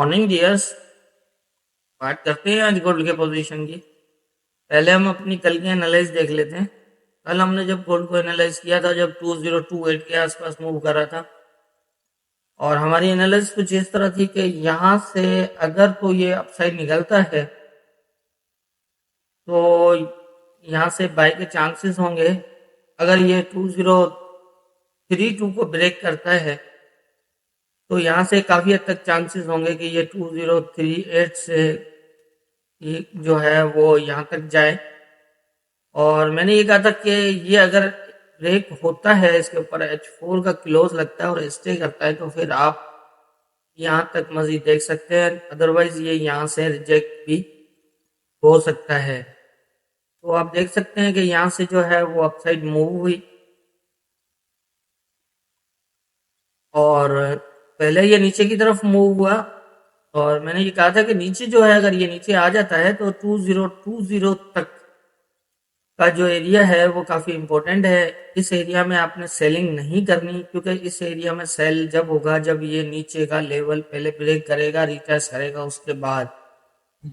Morning dears. बात करते हैं आज गोल्ड के पोजीशन की। पहले हम अपनी कल की एनालाइज देख लेते हैं। कल हमने जब गोल्ड को एनालाइज किया था, जब 2028 के आसपास मूव कर रहा था, और हमारी एनालिसिस कुछ इस तरह थी कि यहाँ से अगर तो ये अपसाइड निकलता है तो यहाँ से बाय के चांसेस होंगे। अगर ये 2032 को ब्रेक करता है तो यहाँ से काफी हद तक चांसेस होंगे कि ये 2038 से ये जो है वो यहाँ तक जाए। और मैंने ये कहा था कि ये अगर ब्रेक होता है, इसके ऊपर H4 का क्लोज लगता है और स्टे करता है, तो फिर आप यहाँ तक मजीद देख सकते हैं। अदरवाइज ये यहाँ से रिजेक्ट भी हो सकता है। तो आप देख सकते हैं कि यहाँ से जो है वो अपसाइड मूव हुई, और पहले ये नीचे की तरफ मूव हुआ। और मैंने ये कहा था कि नीचे जो है, अगर ये नीचे आ जाता है तो 2020 तक का जो एरिया है वो काफी इंपॉर्टेंट है। इस एरिया में आपने सेलिंग नहीं करनी, क्योंकि इस एरिया में सेल जब होगा जब ये नीचे का लेवल पहले ब्रेक करेगा, रिटेस्ट करेगा, उसके बाद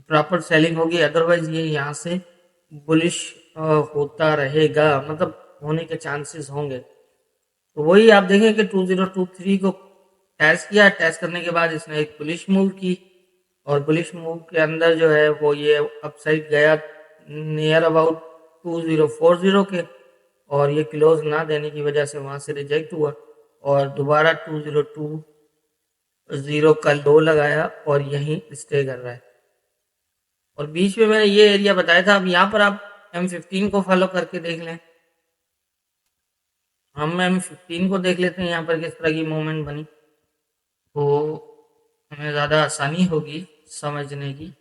प्रॉपर सेलिंग होगी। अदरवाइज ये यहाँ से बुलिश होता रहेगा, मतलब होने के चांसेस होंगे। तो वही आप देखें कि 2023 को टेस्ट किया, टेस्ट करने के बाद इसने एक बुलिश मूव की, और बुलिश मूव के अंदर जो है वो ये अपसाइड गया नियर अबाउट 2040 के, और ये क्लोज ना देने की वजह से वहां से रिजेक्ट हुआ, और दोबारा 2020 का लो लगाया और यहीं स्टे कर रहा है। और बीच में मैंने ये एरिया बताया था। अब यहाँ पर आप M15 को फॉलो करके देख लें। हम M15 को देख लेते हैं यहाँ पर किस तरह की मूवमेंट बनी, तो हमें ज़्यादा आसानी होगी समझने की।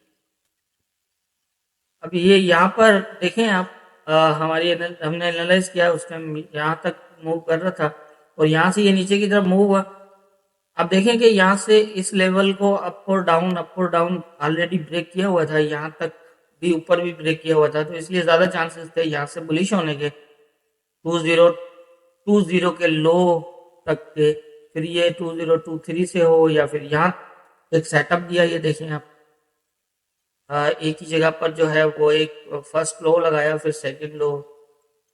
अब ये यहाँ पर देखें आप, हमने एनालाइज किया उस टाइम यहाँ तक मूव कर रहा था, और यहाँ से ये नीचे की तरफ मूव हुआ। अब देखें कि यहाँ से इस लेवल को अप और डाउन ऑलरेडी ब्रेक किया हुआ था, यहाँ तक भी ऊपर भी ब्रेक किया हुआ था, तो इसलिए ज़्यादा चांसेस थे यहाँ से बुलिश होने के 2020 के लो तक के। फिर ये 2023 से हो, या फिर यहाँ एक सेटअप दिया, ये देखें आप, एक ही जगह पर जो है वो एक फर्स्ट लो लगाया, फिर सेकंड लो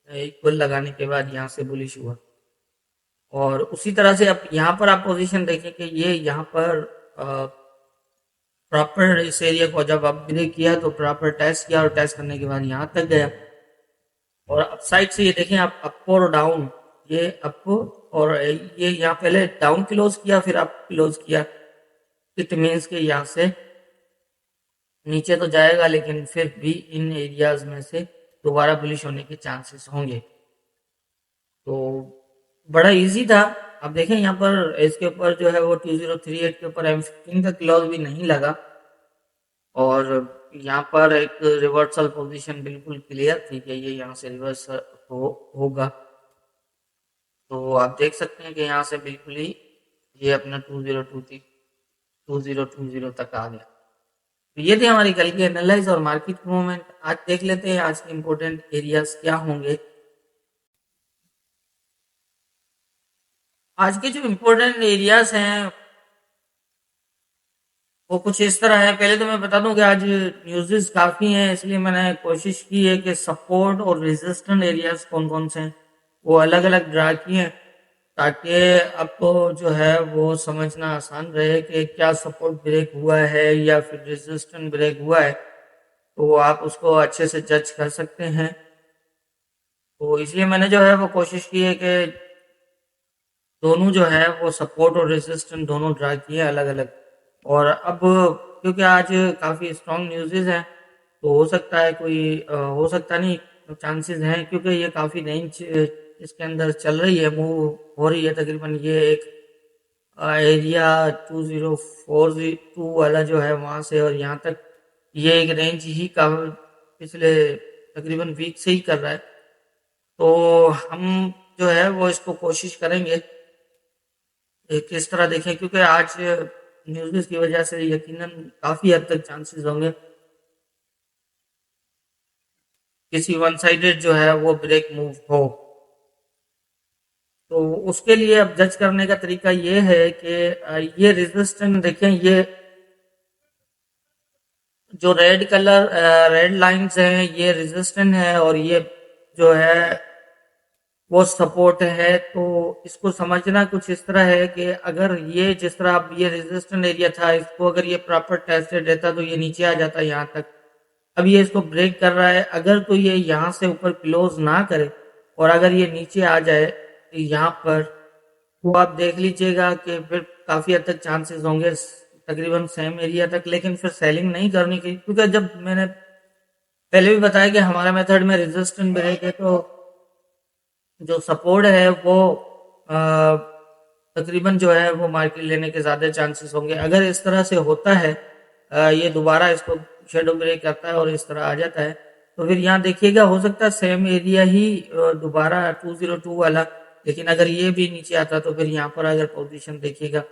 इक्वल लगाने के बाद यहाँ से बुलिश हुआ। और उसी तरह से अब यहाँ पर आप पोजीशन देखें कि ये यहाँ पर प्रॉपर इस एरिया को जब आप ब्रेक किया तो प्रॉपर टेस्ट किया, और टेस्ट करने के बाद यहाँ तक गया। और अपसाइड से ये देखें आप, अप और डाउन, ये अप, और ये यहाँ पहले डाउन क्लोज किया फिर अप क्लोज किया। इट मीन्स के यहाँ से नीचे तो जाएगा, लेकिन फिर भी इन एरियाज में से दोबारा बुलिश होने के चांसेस होंगे। तो बड़ा इजी था। अब देखें यहाँ पर इसके ऊपर जो है वो 2038 के ऊपर M15 का क्लॉज भी नहीं लगा, और यहाँ पर एक रिवर्सल पोजीशन बिल्कुल क्लियर थी कि ये यहाँ से रिवर्स होगा। तो आप देख सकते हैं कि यहाँ से बिल्कुल ही ये अपना 2020 तक आ गया। तो ये थी हमारी कल की एनालाइज और मार्केट मूवमेंट। आज देख लेते हैं आज के इम्पोर्टेंट एरियाज क्या होंगे। आज के जो इम्पोर्टेंट एरियाज हैं वो कुछ इस तरह है। पहले तो मैं बता दूं कि आज न्यूज़ काफ़ी हैं, इसलिए मैंने कोशिश की है कि सपोर्ट और रेजिस्टेंट एरियाज कौन कौन से हैं वो अलग अलग ड्रा किए हैं, ताकि आपको जो है वो समझना आसान रहे कि क्या सपोर्ट ब्रेक हुआ है या फिर रेजिस्टेंट ब्रेक हुआ है, तो आप उसको अच्छे से जज कर सकते हैं। तो इसलिए मैंने जो है वो कोशिश की है कि दोनों जो है वो सपोर्ट और रेजिस्टेंट दोनों ड्रा किए अलग अलग। और अब क्योंकि आज काफ़ी स्ट्रॉन्ग न्यूज़ हैं, तो हो सकता है कोई हो सकता नहीं, चांसेस हैं, क्योंकि ये काफ़ी रेंज इसके अंदर चल रही है, मूव हो रही है। तकरीबन ये एक एरिया 2042 वाला जो है वहाँ से और यहाँ तक, ये एक रेंज ही का पिछले तकरीबन वीक से ही कर रहा है। तो हम जो है वो इसको कोशिश करेंगे किस तरह देखें, क्योंकि आज न्यूज़ की वजह से यकीनन काफ़ी हद तक चांसेस होंगे किसी वन साइडेड जो है वो ब्रेक मूव हो। तो उसके लिए अब जज करने का तरीका ये है कि ये रेजिस्टेंस देखें, ये जो रेड लाइंस हैं ये रेजिस्टेंट है और ये जो है वो सपोर्ट है। तो इसको समझना कुछ इस तरह है कि अगर ये जिस तरह अब ये रेजिस्टेंट एरिया था, इसको अगर ये प्रॉपर टेस्टेड रहता तो ये नीचे आ जाता यहाँ तक। अब ये इसको ब्रेक कर रहा है, अगर तो ये यहाँ से ऊपर क्लोज ना करे और अगर ये नीचे आ जाए तो यहाँ पर, तो आप देख लीजिएगा कि फिर काफी हद तक चांसेस होंगे तकरीबन सेम एरिया तक, लेकिन फिर सेलिंग नहीं करनी चाहिए, क्योंकि जब मैंने पहले भी बताया कि हमारा मेथड में रेजिस्टेंट ब्रेक है, तो जो सपोर्ट है वो अ, तकरीबन जो है वो मार्केट लेने के ज्यादा चांसेस होंगे। अगर इस तरह से होता है, ये दोबारा इसको शेडो ब्रेक करता है और इस तरह आ जाता है, तो फिर यहाँ देखिएगा हो सकता है सेम एरिया ही दोबारा 202 वाला, लेकिन अगर ये भी नीचे आता तो फिर यहाँ पर अगर पोजीशन देखिएगा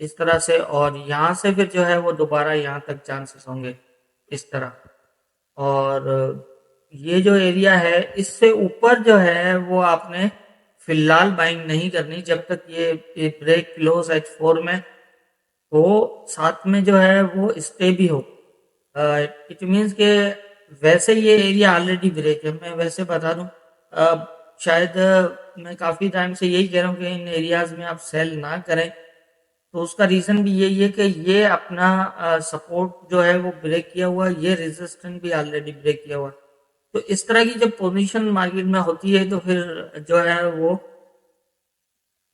इस तरह से, और यहाँ से फिर जो है वो दोबारा यहाँ तक चांसेस होंगे इस तरह। और ये जो एरिया है इससे ऊपर जो है वो आपने फिलहाल बाइंग नहीं करनी जब तक ये ब्रेक क्लोज H4 में हो, साथ में जो है वो स्टे भी हो। इट मीन्स के वैसे ये एरिया ऑलरेडी ब्रेक है, मैं वैसे बता दूं, शायद मैं काफी टाइम से यही कह रहा हूँ कि इन एरियाज में आप सेल ना करें। तो उसका रीजन भी यही है कि ये अपना सपोर्ट जो है वो ब्रेक किया हुआ, ये रेजिस्टेंस भी ऑलरेडी ब्रेक किया हुआ। तो इस तरह की जब पोजीशन मार्केट में होती है तो फिर जो है वो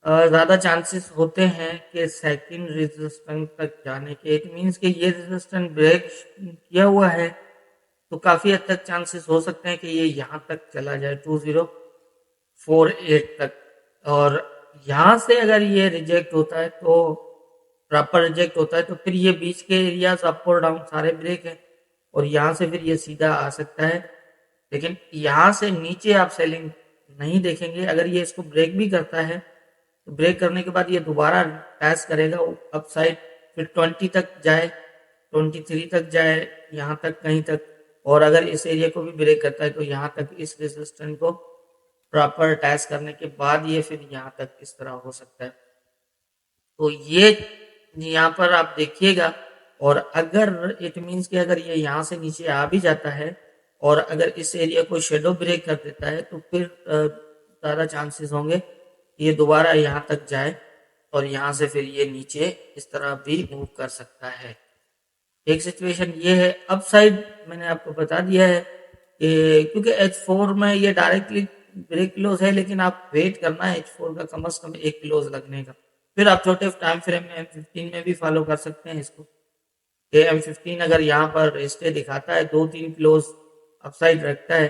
ज्यादा चांसेस होते हैं कि सेकंड रेजिस्टेंस तक जाने के। इट मींस कि ये रेजिस्टेंस ब्रेक किया हुआ है तो काफी हद तक चांसेस हो सकते हैं कि ये यहाँ तक चला जाए 2048 तक। और यहाँ से अगर ये रिजेक्ट होता है तो प्रॉपर रिजेक्ट होता है तो फिर ये बीच के एरियाज अप और डाउन सारे ब्रेक हैं और यहाँ से फिर ये सीधा आ सकता है। लेकिन यहाँ से नीचे आप सेलिंग नहीं देखेंगे। अगर ये इसको ब्रेक भी करता है तो ब्रेक करने के बाद ये दोबारा टैच करेगा अप साइड, फिर 20 तक जाए, 23 तक जाए, यहाँ तक कहीं तक। और अगर इस एरिया को भी ब्रेक करता है तो यहाँ तक इस रेजिस्टेंस को प्रॉपर टैच करने के बाद ये फिर यहाँ तक इस तरह हो सकता है। तो ये यहाँ पर आप देखिएगा। और अगर इट मीन्स कि अगर ये यहाँ से नीचे आ भी जाता है और अगर इस एरिया को शेडो ब्रेक कर देता है तो फिर ज़्यादा चांसेस होंगे ये दोबारा यहाँ तक जाए और यहाँ से फिर ये नीचे इस तरह भी मूव कर सकता है। एक सिचुएशन ये है। अप साइड मैंने आपको बता दिया है कि क्योंकि H4 में ये डायरेक्टली ब्रेक क्लोज है, लेकिन आप वेट करना है H4 का कम से कम एक क्लोज लगने का। फिर आप छोटे टाइम फ्रेम में M15 में भी फॉलो कर सकते हैं इसको। M15 अगर यहाँ पर स्टे दिखाता है 2-3 क्लोज अपसाइड रखता है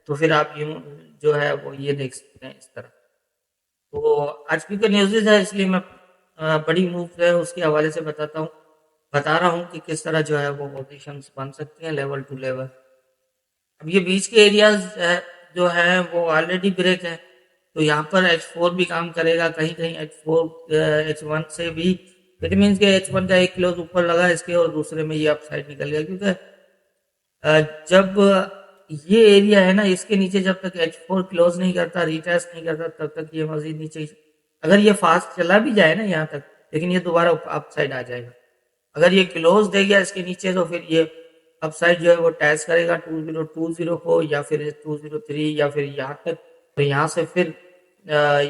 तो फिर आप यूं जो है वो ये देख सकते हैं इस तरह। तो आज की न्यूज़ है इसलिए मैं बड़ी मूव है उसके हवाले से बता रहा हूँ कि किस तरह जो है वो पोजीशंस बन सकती हैं लेवल टू लेवल। अब ये बीच के एरियाज जो है वो ऑलरेडी ब्रेक है तो यहाँ पर H4 भी काम करेगा, कहीं कहीं H1 से भी। इट मीन्स के H1 का एक क्लोज ऊपर लगा इसके और दूसरे में ये अप साइड निकल गया, क्योंकि जब ये एरिया है ना इसके नीचे जब तक H4 क्लोज नहीं करता, रिटेस्ट नहीं करता, तब तक ये मजीद नीचे, अगर ये फास्ट चला भी जाए ना यहाँ तक, लेकिन ये दोबारा अप साइड आ जाएगा। अगर ये क्लोज दे गया इसके नीचे तो फिर ये अपसाइड जो है वो टैच करेगा 2020 को या फिर 203 या फिर यहाँ तक। तो यहाँ से फिर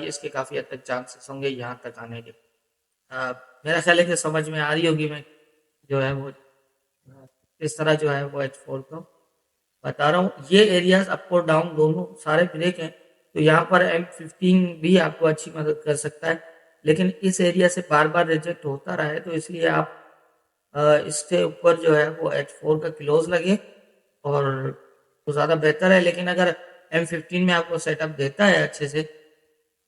इसके काफी हद तक चांसेस होंगे यहाँ तक आने के। मेरा ख्याल है कि समझ में आ रही होगी मैं जो है वो इस तरह जो है वो H4 को बता रहा हूँ। ये एरियाज अप और डाउन दोनों सारे ब्रेक हैं तो यहाँ पर M15 भी आपको अच्छी मदद कर सकता है, लेकिन इस एरिया से बार बार रिजेक्ट होता रहा है तो इसलिए आप इससे ऊपर जो है वो H4 का क्लोज लगे और तो ज़्यादा बेहतर है। लेकिन अगर M15 में आपको सेटअप देता है अच्छे से,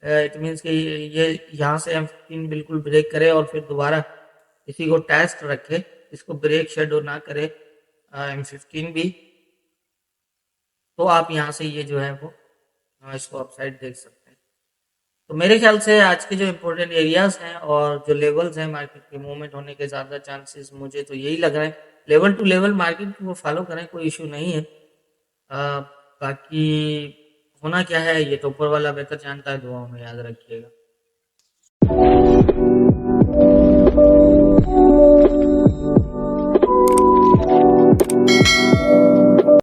इट मीन्स कि ये यहाँ से M15 बिल्कुल ब्रेक करे और फिर दोबारा इसी को टेस्ट रखे, इसको ब्रेक शेडो ना करे M15 भी, तो आप यहाँ से ये जो है वो इसको अपसाइड देख सकते हैं। तो मेरे ख्याल से आज के जो इम्पोर्टेंट एरियाज हैं और जो लेवल्स हैं मार्केट के मूवमेंट होने के ज़्यादा चांसेस मुझे तो यही लग रहा है। लेवल टू लेवल मार्केट को फॉलो करें, कोई इशू नहीं है। बाकी होना क्या है ये तो ऊपर वाला बेहतर जानता है, दुआओं में याद रखिएगा।